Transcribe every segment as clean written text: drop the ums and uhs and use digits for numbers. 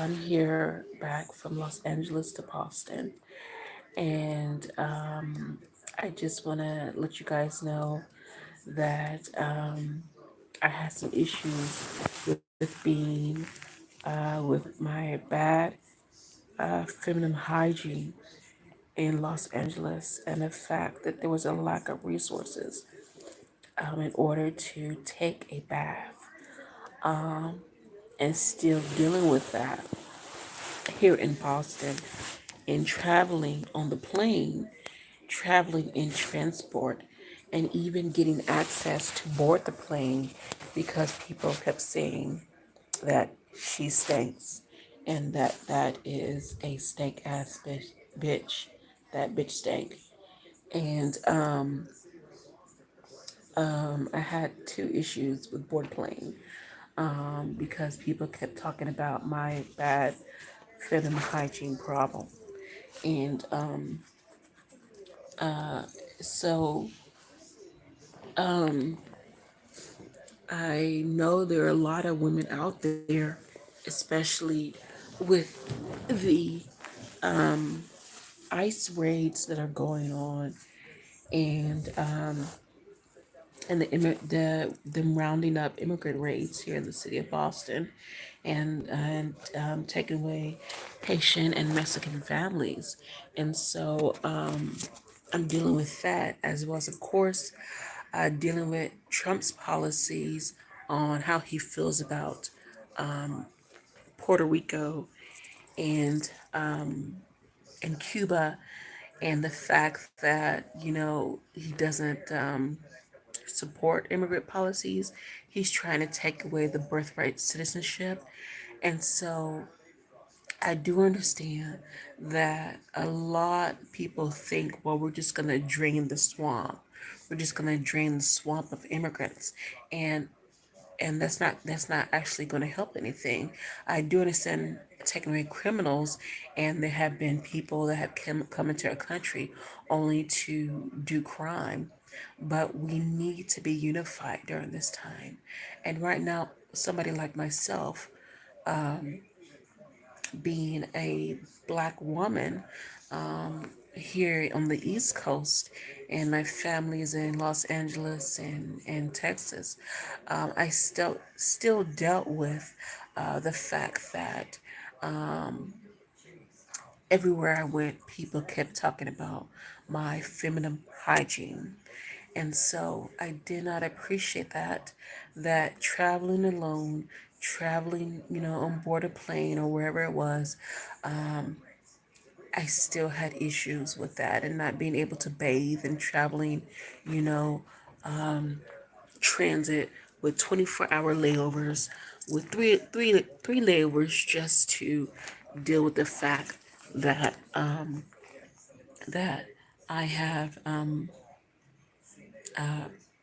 I'm here back from Los Angeles to Boston, and I just want to let you guys know that I had some issues with being with my bad feminine hygiene in Los Angeles, and the fact that there was a lack of resources in order to take a bath, and still dealing with that here in Boston and traveling on the plane, traveling in transport, and even getting access to board the plane because people kept saying that she stinks and that is a stank ass bitch. That bitch stank. And I had two issues with board plane because people kept talking about my bad feminine hygiene problem. And so I know there are a lot of women out there, especially with the ICE raids that are going on, and the them rounding up immigrant raids here in the city of Boston, and taking away Haitian and Mexican families, and so I'm dealing with that as well as, of course, dealing with Trump's policies on how he feels about Puerto Rico and and Cuba, and the fact that he doesn't support immigrant policies. He's trying to take away the birthright citizenship, and so I do understand that a lot of people think, well, we're just going to drain the swamp. We're just going to drain the swamp of immigrants, and that's not actually going to help anything. I do understand taking away criminals, and there have been people that have come into our country only to do crime, but we need to be unified during this time. And right now, somebody like myself, being a black woman here on the East Coast, and my family is in Los Angeles and Texas, I still dealt with the fact that everywhere I went, people kept talking about my feminine hygiene. And so I did not appreciate that traveling alone, traveling, on board a plane or wherever it was, I still had issues with that and not being able to bathe and traveling, you know, transit with 24-hour layovers, with three layovers just to deal with the fact that that I have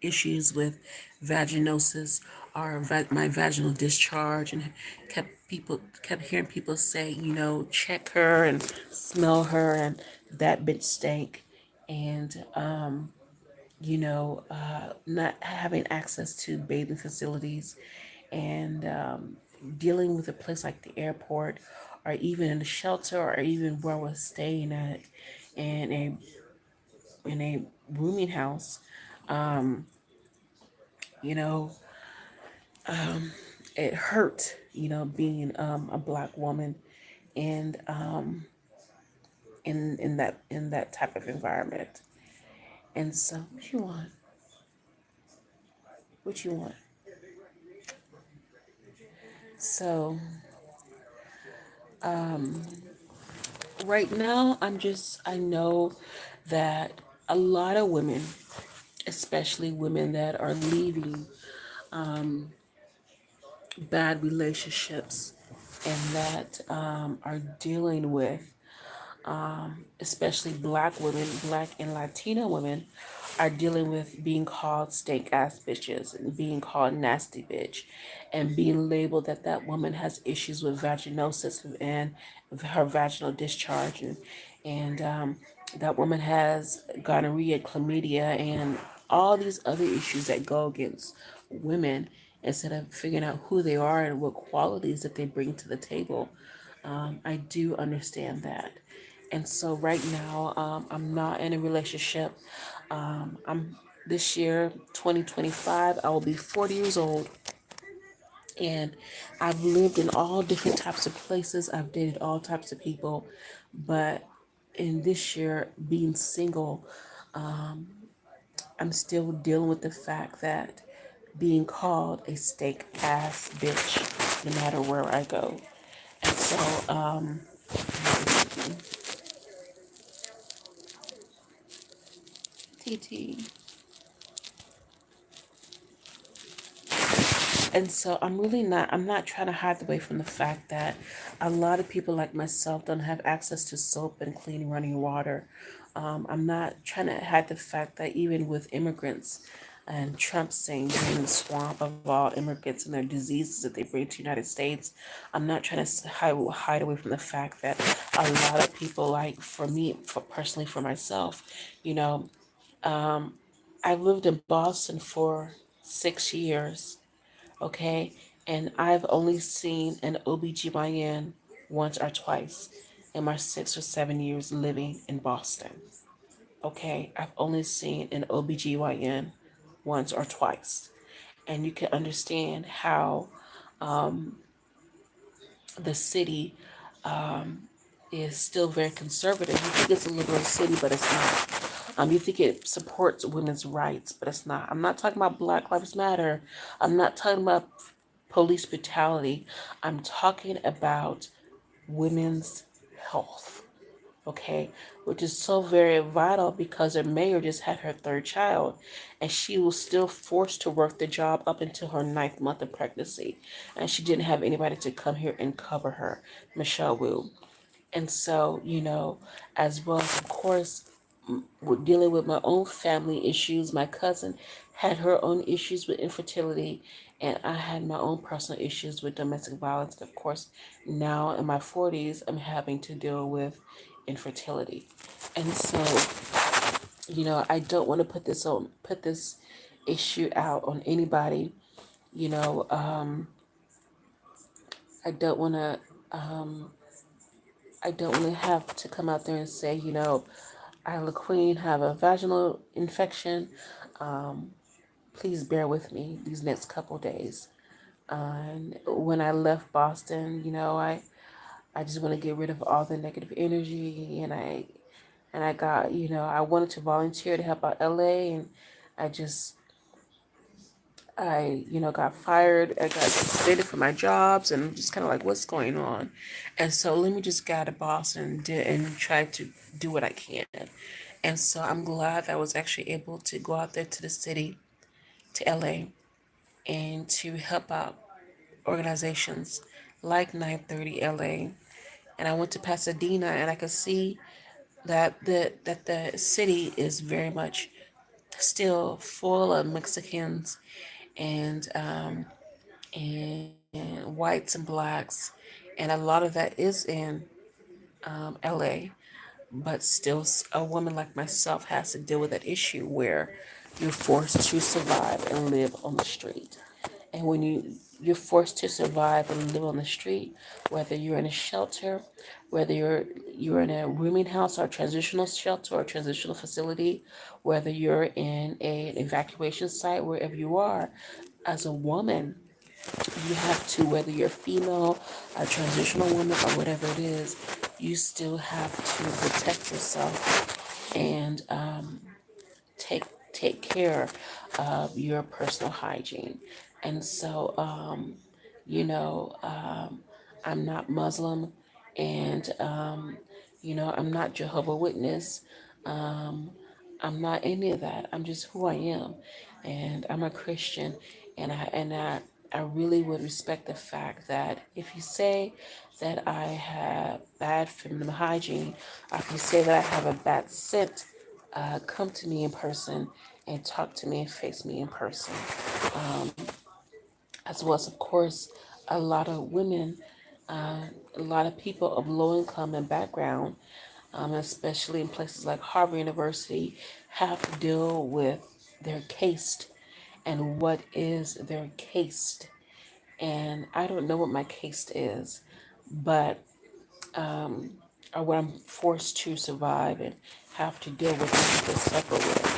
issues with vaginosis or my vaginal discharge, and kept hearing people say, check her and smell her, and that bitch stank, and not having access to bathing facilities, and dealing with a place like the airport, or even in a shelter, or even where I was staying at in a rooming house. You know, it hurt, being a black woman, and in that type of environment. And so, what you want? What you want? So, right now, I know that a lot of women, especially women that are leaving bad relationships, and that are dealing with, especially black women, black and Latina women, are dealing with being called stank ass bitches and being called nasty bitch, and being labeled that that woman has issues with vaginosis and her vaginal discharge, and that woman has gonorrhea, chlamydia, and all these other issues that go against women, instead of figuring out who they are and what qualities that they bring to the table. I do understand that. And so right now, I'm not in a relationship. I'm this year, 2025, I will be 40 years old, and I've lived in all different types of places. I've dated all types of people, but in this year, being single, I'm still dealing with the fact that being called a steak ass bitch no matter where I go. And so, TT. And so I'm not trying to hide away from the fact that a lot of people like myself don't have access to soap and clean running water. I'm not trying to hide the fact that even with immigrants and Trump saying we're in the swamp of all immigrants and their diseases that they bring to the United States, I'm not trying to hide away from the fact that a lot of people, like for me, for personally for myself, you know, I've lived in Boston for 6 years, okay? And I've only seen an OBGYN once or twice in my 6 or 7 years living in Boston, okay? I've only seen an OBGYN once or twice. And you can understand how the city is still very conservative. You think it's a liberal city, but it's not. You think it supports women's rights, but it's not. I'm not talking about Black Lives Matter. I'm not talking about police brutality. I'm talking about women's health, okay? Which is so very vital because her mayor just had her third child, and she was still forced to work the job up until her ninth month of pregnancy. And she didn't have anybody to come here and cover her, Michelle Wu. And so, as well as, of course, with dealing with my own family issues. My cousin had her own issues with infertility, and I had my own personal issues with domestic violence. And of course, now in my 40s, I'm having to deal with infertility. And so, I don't want to put this issue out on anybody. You know, I don't want to. I don't want to have to come out there and say, I, LaQueen, have a vaginal infection. Please bear with me these next couple days. And when I left Boston, I just want to get rid of all the negative energy, and I got, I wanted to volunteer to help out LA, and I just got fired. I got suspended from my jobs, and I'm just kind of like, what's going on? And so let me just get out of Boston and try to do what I can. And so I'm glad that I was actually able to go out there to the city, to LA, and to help out organizations like 930 LA. And I went to Pasadena, and I could see that the city is very much still full of Mexicans and whites and blacks, and a lot of that is in LA. But still, a woman like myself has to deal with that issue where you're forced to survive and live on the street. And when you're forced to survive and live on the street, whether you're in a shelter, whether you're in a rooming house or a transitional shelter or a transitional facility, whether you're in an evacuation site, wherever you are, as a woman, you have to, whether you're female, a transitional woman, or whatever it is, you still have to protect yourself and take take care of your personal hygiene. And so, you know, um, I'm not Muslim, and I'm not Jehovah Witness. Um, I'm not any of that. I'm just who I am, and I'm a Christian, and I really would respect the fact that if you say that I have bad feminine hygiene, or if you say that I have a bad scent, come to me in person and talk to me and face me in person. Um, as well as, of course, a lot of women, a lot of people of low income and background, especially in places like Harvard University, have to deal with their caste and what is their caste. And I don't know what my caste is, but um, or what I'm forced to survive and have to deal with and have to suffer with.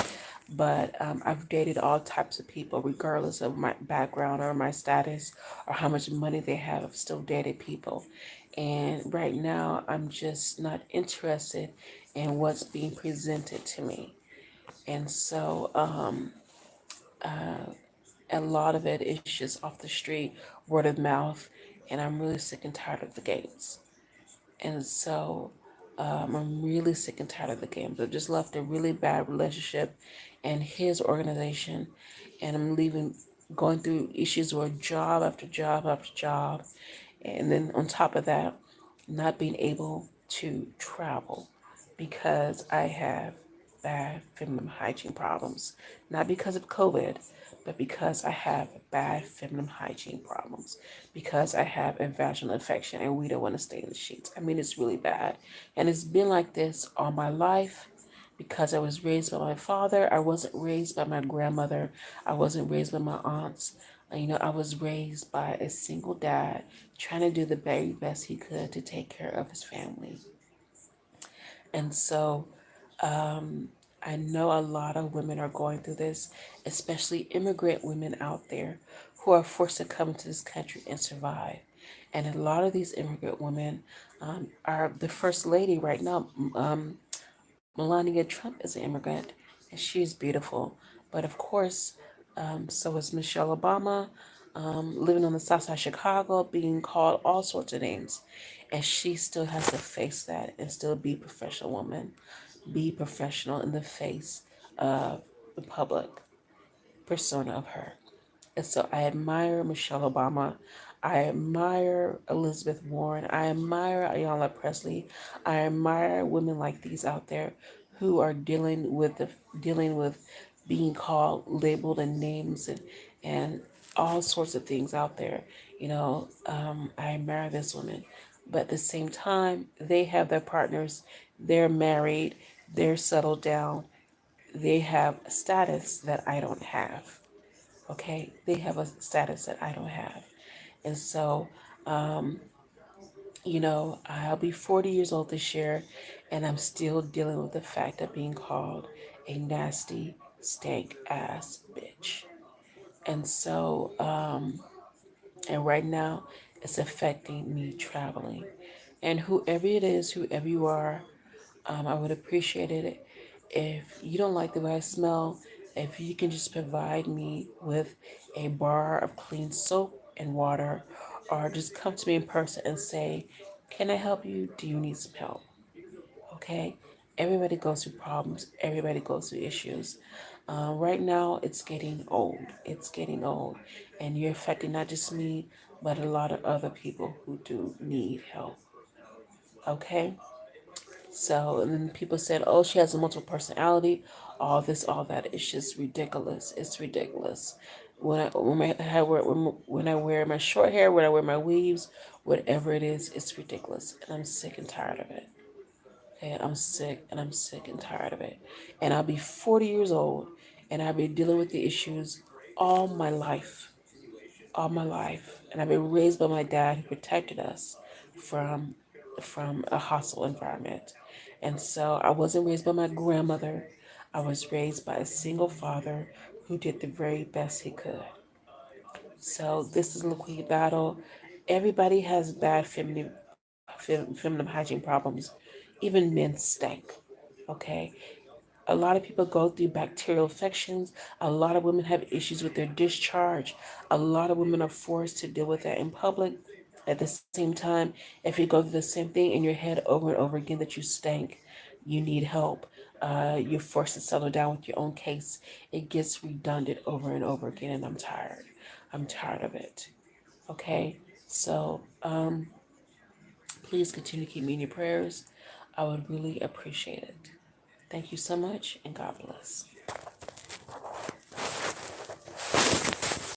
But I've dated all types of people, regardless of my background or my status or how much money they have. I've still dated people. And right now, I'm just not interested in what's being presented to me. And so a lot of it is just off the street, word of mouth. And I'm really sick and tired of the games. And so I'm really sick and tired of the games. I've just left a really bad relationship and his organization, and I'm leaving, going through issues where job after job after job, and then on top of that, not being able to travel because I have bad feminine hygiene problems. Not because of COVID, but because I have bad feminine hygiene problems. Because I have a vaginal infection and we don't want to stay in the sheets. I mean, it's really bad. And it's been like this all my life because I was raised by my father. I wasn't raised by my grandmother. I wasn't raised by my aunts. I was raised by a single dad trying to do the very best he could to take care of his family. And so I know a lot of women are going through this, especially immigrant women out there who are forced to come to this country and survive. And a lot of these immigrant women are the first lady right now. Melania Trump is an immigrant, and she is beautiful. But of course, so is Michelle Obama, living on the south side of Chicago, being called all sorts of names. And she still has to face that and still be a professional woman, be professional in the face of the public persona of her. And so I admire Michelle Obama. I admire Elizabeth Warren. I admire Ayanna Presley. I admire women like these out there who are dealing with being called, labeled, and names and all sorts of things out there. I admire this woman, but at the same time, they have their partners. They're married. They're settled down. They have a status that I don't have. Okay, they have a status that I don't have. And so, I'll be 40 years old this year, and I'm still dealing with the fact of being called a nasty, stank ass bitch. And so, and right now, it's affecting me traveling. And whoever it is, whoever you are, I would appreciate it if you don't like the way I smell, if you can just provide me with a bar of clean soap and water, or just come to me in person and say, can I help you? Do you need some help? Okay? Everybody goes through problems, everybody goes through issues. Right now, it's getting old. It's getting old. And you're affecting not just me, but a lot of other people who do need help. Okay? So, and then people said, oh, she has a multiple personality, all this, all that. It's just ridiculous. It's ridiculous. When I wear my short hair, when I wear my weaves, whatever it is, it's ridiculous. And I'm sick and tired of it. Okay, I'm sick and I'm sick and tired of it. And I'll be 40 years old and I'll be dealing with the issues all my life, all my life. And I've been raised by my dad who protected us from a hostile environment. And so I wasn't raised by my grandmother. I was raised by a single father who did the very best he could. So this is LaQueen battle. Everybody has bad feminine hygiene problems. Even men stink. Okay, a lot of people go through bacterial infections. A lot of women have issues with their discharge. A lot of women are forced to deal with that in public. At the same time, if you go through the same thing in your head over and over again that you stink, you need help, you're forced to settle down with your own case. It gets redundant over and over again, and I'm tired. I'm tired of it. Okay? So please continue to keep me in your prayers. I would really appreciate it. Thank you so much, and God bless.